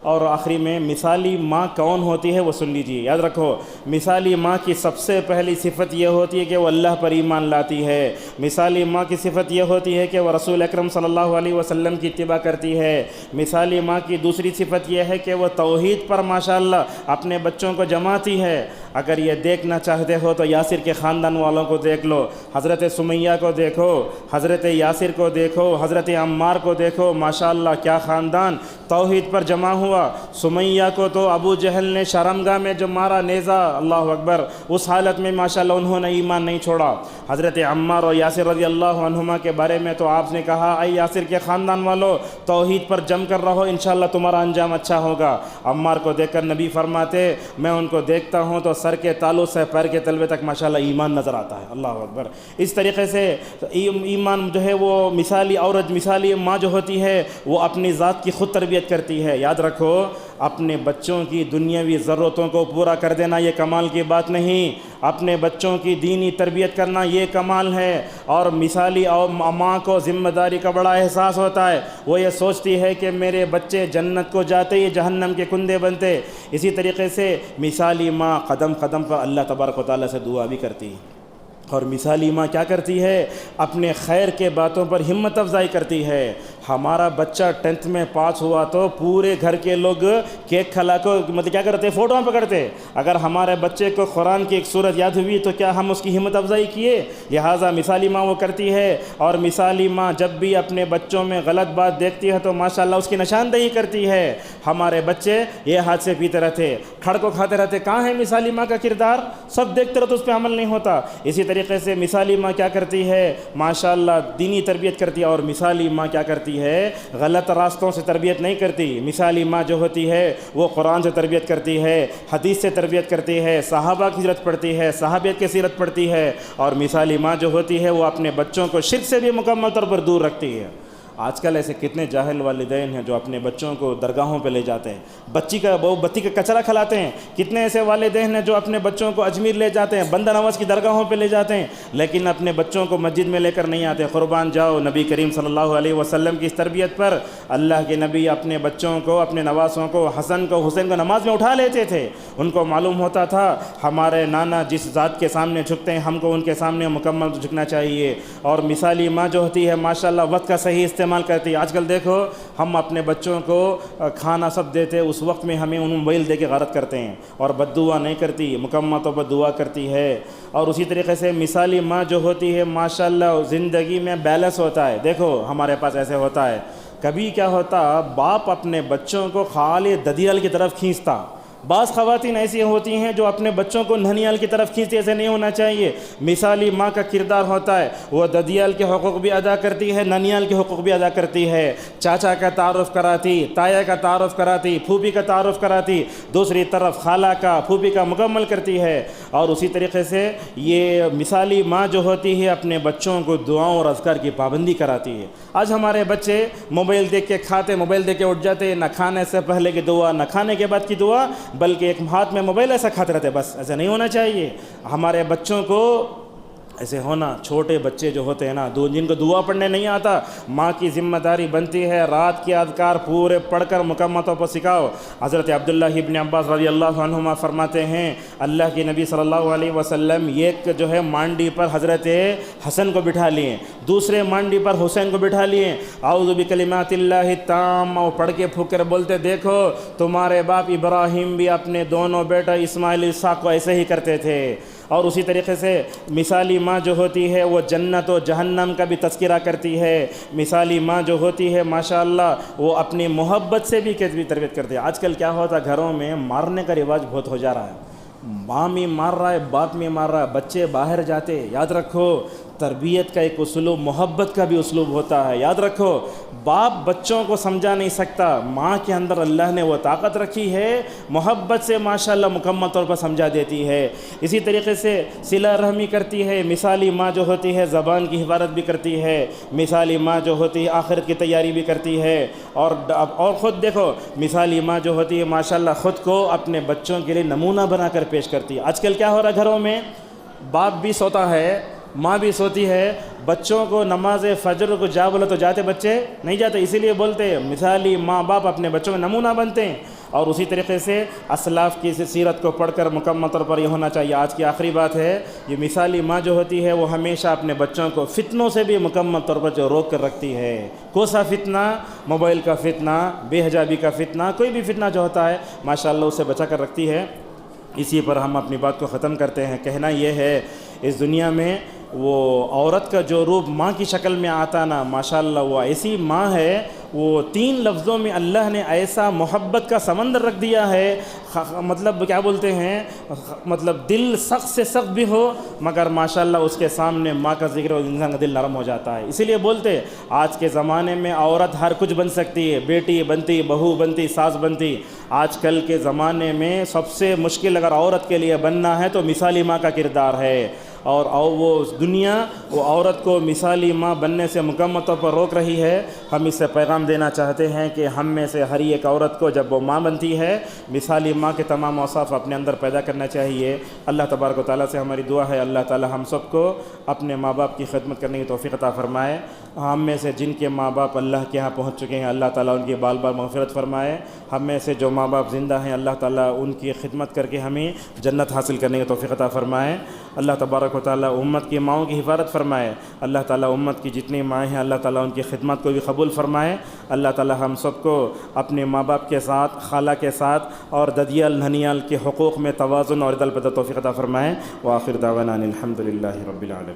اور آخری میں مثالی ماں کون ہوتی ہے وہ سن لیجیے، یاد رکھو، مثالی ماں کی سب سے پہلی صفت یہ ہوتی ہے کہ وہ اللہ پر ایمان لاتی ہے۔ مثالی ماں کی صفت یہ ہوتی ہے کہ وہ رسول اکرم صلی اللہ علیہ وسلم کی اتباع کرتی ہے۔ مثالی ماں کی دوسری صفت یہ ہے کہ وہ توحید پر ماشاءاللہ اپنے بچوں کو جماتی ہے۔ اگر یہ دیکھنا چاہتے ہو تو یاسر کے خاندان والوں کو دیکھ لو، حضرت سمیہ کو دیکھو، حضرت یاسر کو دیکھو، حضرت عمار کو دیکھو، ماشاءاللہ کیا خاندان توحید پر جمع ہوا۔ سمیہ کو تو ابو جہل نے شرمگاہ میں جو مارا نیزہ، اللہ اکبر، اس حالت میں ماشاءاللہ انہوں نے ایمان نہیں چھوڑا۔ حضرت عمار اور یاسر رضی اللہ عنہما کے بارے میں تو آپ نے کہا، اے یاسر کے خاندان والو توحید پر جم کر رہو، انشاءاللہ تمہارا انجام اچھا ہوگا۔ عمار کو دیکھ کر نبی فرماتے، میں ان کو دیکھتا ہوں تو سر کے تالوں سے پیر کے تلوے تک ماشاءاللہ ایمان نظر آتا ہے، اللہ اکبر۔ اس طریقے سے ایمان جو ہے وہ مثالی عورت، مثالی ماں جو ہوتی ہے وہ اپنی ذات کی خود تربیت کرتی ہے۔ یاد رکھو، اپنے بچوں کی دنیاوی ضرورتوں کو پورا کر دینا یہ کمال کی بات نہیں، اپنے بچوں کی دینی تربیت کرنا یہ کمال ہے۔ اور مثالی ماں کو ذمہ داری کا بڑا احساس ہوتا ہے، وہ یہ سوچتی ہے کہ میرے بچے جنت کو جاتے ہی جہنم کے کندے بنتے۔ اسی طریقے سے مثالی ماں قدم قدم پر اللہ تبارک و تعالیٰ سے دعا بھی کرتی ہے، اور مثالی ماں کیا کرتی ہے، اپنے خیر کے باتوں پر ہمت افزائی کرتی ہے۔ ہمارا بچہ 10th میں پاس ہوا تو پورے گھر کے لوگ کیک کھلا کو مطلب کیا کرتے، فوٹوਆਂ پکڑتے۔ اگر ہمارے بچے کو قرآن کی ایک سورت یاد ہوئی تو کیا ہم اس کی ہمت افزائی کیے؟ لہٰذا مثالی ماں وہ کرتی ہے۔ اور مثالی ماں جب بھی اپنے بچوں میں غلط بات دیکھتی ہے تو ماشاءاللہ اس کی نشاندہی کرتی ہے۔ ہمارے بچے یہ ہاتھ سے پیتے رہتے، کھڑ کو کھاتے رہتے، کہاں ہے مثالی ماں کا کردار؟ سب دیکھتے رہتے، اس پہ عمل نہیں ہوتا۔ اسی طریقے سے مثالی ماں کیا کرتی ہے، ماشاءاللہ دینی تربیت کرتی ہے۔ اور مثالی ماں کیا کرتی ہے، غلط راستوں سے تربیت نہیں کرتی۔ مثالی ماں جو ہوتی ہے وہ قرآن سے تربیت کرتی ہے، حدیث سے تربیت کرتی ہے، صحابہ کی سیرت پڑھتی ہے، صحابیت کی سیرت پڑھتی ہے۔ اور مثالی ماں جو ہوتی ہے وہ اپنے بچوں کو شرک سے بھی مکمل طور پر دور رکھتی ہے۔ آج کل ایسے کتنے جاہل والدین ہیں جو اپنے بچوں کو درگاہوں پہ لے جاتے ہیں، بتی کا کچرا کھلاتے ہیں۔ کتنے ایسے والدین ہیں جو اپنے بچوں کو اجمیر لے جاتے ہیں، بندہ نواز کی درگاہوں پہ لے جاتے ہیں، لیکن اپنے بچوں کو مسجد میں لے کر نہیں آتے۔ قربان جاؤ نبی کریم صلی اللہ علیہ وسلم کی اس تربیت پر، اللہ کے نبی اپنے بچوں کو، اپنے نواسوں کو، حسن کو، حسین کو نماز میں اٹھا لیتے تھے۔ ان کو معلوم ہوتا تھا ہمارے نانا جس ذات کے سامنے جھکتے ہیں ہم کو ان کے سامنے مکمل جھکنا چاہیے۔ اور مثالی ماں جو ہوتی ہے ماشاءاللہ وقت کا صحیح استعمال کرتی ہے۔ آج کل دیکھو ہم اپنے بچوں کو کھانا سب دیتے، اس وقت میں ہمیں انہیں موبائل دے کے غارت کرتے ہیں، اور بد دعا نہیں کرتی، مکمل طور پر دعا کرتی ہے۔ اور اسی طریقے سے مثالی ماں جو ہوتی ہے ماشاءاللہ زندگی میں بیلنس ہوتا ہے۔ دیکھو ہمارے پاس ایسے ہوتا ہے، کبھی کیا ہوتا باپ اپنے بچوں کو خالی ددیال کی طرف کھینچتا، بعض خواتین ایسی ہوتی ہیں جو اپنے بچوں کو ننیال کی طرف کھینچتی، ایسے نہیں ہونا چاہیے۔ مثالی ماں کا کردار ہوتا ہے وہ ددیال کے حقوق بھی ادا کرتی ہے، ننیال کے حقوق بھی ادا کرتی ہے۔ چاچا کا تعارف کراتی، تایا کا تعارف کراتی، پھوپھی کا تعارف کراتی، دوسری طرف خالہ کا، پھوپھی کا مکمل کرتی ہے۔ اور اسی طریقے سے یہ مثالی ماں جو ہوتی ہے اپنے بچوں کو دعاؤں اور اذکار کی پابندی کراتی ہے۔ آج ہمارے بچے موبائل دیکھ کے کھاتے، موبائل دیکھ کے اٹھ جاتے، نہ کھانے سے پہلے کی دعا، نہ کھانے کے بعد کی دعا، بلکہ ایک ہاتھ میں موبائل ایسا کھاتے رہتے، بس ایسا نہیں ہونا چاہیے۔ ہمارے بچوں کو ایسے ہونا، چھوٹے بچے جو ہوتے ہیں نا جن کو دعا پڑھنے نہیں آتا، ماں کی ذمہ داری بنتی ہے رات کے اذکار پورے پڑھ کر مکمل طور پر سکھاؤ۔ حضرت عبداللہ ابن عباس رضی اللہ عنہما فرماتے ہیں اللہ کے نبی صلی اللہ علیہ وسلم ایک جو ہے مانڈی پر حضرت حسن کو بٹھا لیے، دوسرے مانڈی پر حسین کو بٹھا لیے، اعوذ بکلمات اللہ التامہ پڑھ کے پھونک کر بولتے دیکھو تمہارے باپ ابراہیم بھی اپنے دونوں بیٹا اسماعیل اسحاق کو ایسے ہی کرتے تھے۔ اور اسی طریقے سے مثالی ماں جو ہوتی ہے وہ جنت و جہنم کا بھی تذکرہ کرتی ہے۔ مثالی ماں جو ہوتی ہے ماشاءاللہ وہ اپنی محبت سے بھی تربیت کرتی ہے۔ آج کل کیا ہوتا ہے گھروں میں مارنے کا رواج بہت ہو جا رہا ہے، ماں بھی مار رہا ہے، باپ بھی مار رہا ہے، بچے باہر جاتے۔ یاد رکھو تربیت کا ایک اسلوب محبت کا بھی اسلوب ہوتا ہے۔ یاد رکھو باپ بچوں کو سمجھا نہیں سکتا، ماں کے اندر اللہ نے وہ طاقت رکھی ہے، محبت سے ماشاءاللہ مکمل طور پر سمجھا دیتی ہے۔ اسی طریقے سے صلہ رحمی کرتی ہے۔ مثالی ماں جو ہوتی ہے زبان کی حفاظت بھی کرتی ہے، مثالی ماں جو ہوتی ہے آخرت کی تیاری بھی کرتی ہے۔ اور خود دیکھو مثالی ماں جو ہوتی ہے ماشاءاللہ خود کو اپنے بچوں کے لیے نمونہ بنا کر پیش کرتی ہے۔ آج کل کیا ہو رہا ہے گھروں میں، باپ بھی سوتا ہے، ماں بھی سوتی ہے، بچوں کو نماز فجر کو جا بولو تو جاتے بچے نہیں جاتے، اسی لیے بولتے مثالی ماں باپ اپنے بچوں کا نمونہ بنتے ہیں۔ اور اسی طریقے سے اسلاف کی سیرت کو پڑھ کر مکمل طور پر یہ ہونا چاہیے۔ آج کی آخری بات ہے، یہ مثالی ماں جو ہوتی ہے وہ ہمیشہ اپنے بچوں کو فتنوں سے بھی مکمل طور پر جو روک کر رکھتی ہے۔ کوسا فتنہ، موبائل کا فتنہ، بے حجابی کا فتنہ، کوئی بھی فتنہ جو ہوتا ہے ماشاءاللہ اسے بچا کر رکھتی ہے۔ اسی پر ہم اپنی بات کو ختم کرتے ہیں۔ کہنا یہ ہے، اس دنیا میں وہ عورت کا جو روپ ماں کی شکل میں آتا نا، ماشاءاللہ وہ ایسی ماں ہے، وہ 3 لفظوں میں اللہ نے ایسا محبت کا سمندر رکھ دیا ہے، مطلب کیا بولتے ہیں، مطلب دل سخت سے سخت بھی ہو مگر ماشاءاللہ اس کے سامنے ماں کا ذکر ہو انسان کا دل نرم ہو جاتا ہے۔ اسی لیے بولتے آج کے زمانے میں عورت ہر کچھ بن سکتی ہے، بیٹی بنتی، بہو بنتی، ساس بنتی۔ آج کل کے زمانے میں سب سے مشکل اگر عورت کے لیے بننا ہے تو مثالی ماں کا کردار ہے، اور وہ دنیا وہ عورت کو مثالی ماں بننے سے مکمل طور پر روک رہی ہے۔ ہم اس سے پیغام دینا چاہتے ہیں کہ ہم میں سے ہر ایک عورت کو جب وہ ماں بنتی ہے مثالی ماں کے تمام اوصاف اپنے اندر پیدا کرنا چاہیے۔ اللہ تبارک و تعالیٰ سے ہماری دعا ہے، اللہ تعالیٰ ہم سب کو اپنے ماں باپ کی خدمت کرنے کی توفیق عطا فرمائے۔ ہم میں سے جن کے ماں باپ اللہ کے ہاں پہنچ چکے ہیں اللہ تعالیٰ ان کی بال بال مغفرت فرمائے۔ ہم میں سے جو ماں باپ زندہ ہیں اللہ تعالیٰ ان کی خدمت کر کے ہمیں جنت حاصل کرنے کی توفیق عطا فرمائے۔ اللہ تبارک و تعالیٰ امت کی ماؤں کی حفاظت فرمائے۔ اللہ تعالیٰ امت کی جتنی مائیں ہیں اللہ تعالیٰ ان کی خدمت کو بھی قبول فرمائے۔ اللہ تعالیٰ ہم سب کو اپنے ماں باپ کے ساتھ، خالہ کے ساتھ اور ددیال ننیال کے حقوق میں توازن اور عدل پیدا توفیق عطا فرمائے۔ وآخر دعوانا ان الحمد للہ رب العالمین۔